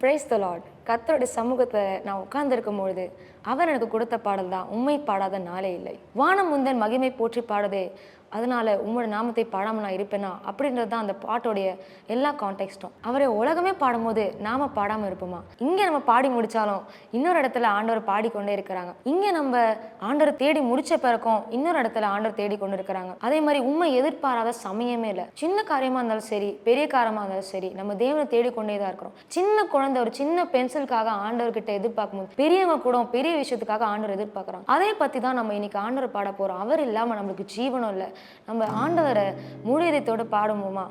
Praise the Lord. கர்த்தருடைய சமூகத்தில் நான் உட்கார்ந்திருக்கும் பொழுது அவர் எனக்கு கொடுத்த பாடல் தான் உம்மை பாடாத நாளே இல்லை. வானம் முந்தன் மகிமை போற்றி பாடுதே, அதனால உம்மோட நாமத்தை பாடாமல் நான் இருப்பேனா அப்படின்றது தான் அந்த பாட்டோடைய எல்லா கான்டெக்ஸ்டும். அவரை உலகமே பாடும்போது நாம பாடாமல் இருப்போமா? இங்கே நம்ம பாடி முடிச்சாலும் இன்னொரு இடத்துல ஆண்டவர் பாடிக்கொண்டே இருக்கிறாங்க. இங்கே நம்ம ஆண்டவர் தேடி முடிச்ச பிறக்கும் இன்னொரு இடத்துல ஆண்டவர் தேடி கொண்டு இருக்கிறாங்க. அதே மாதிரி உண்மை எதிர்பாராத சமயமே இல்லை. சின்ன காரியமா இருந்தாலும் சரி, பெரிய காரியமா இருந்தாலும் சரி, நம்ம தேவனை தேடிக்கொண்டே தான் இருக்கிறோம். சின்ன குழந்தை ஒரு சின்ன பென்சிலுக்காக ஆண்டவர்கிட்ட எதிர்பார்க்கும் போது பெரியவங்க கூட பெரிய விஷயத்துக்காக ஆண்டவர் எதிர்பார்க்குறோம். அதை பத்தி தான் நம்ம இன்னைக்கு ஆண்டவர் பாட போறோம். அவர் இல்லாம நம்மளுக்கு ஜீவனம் இல்லை. நம்ம ஆண்டவரை முழு இதயத்தோடு பாடுவோமா?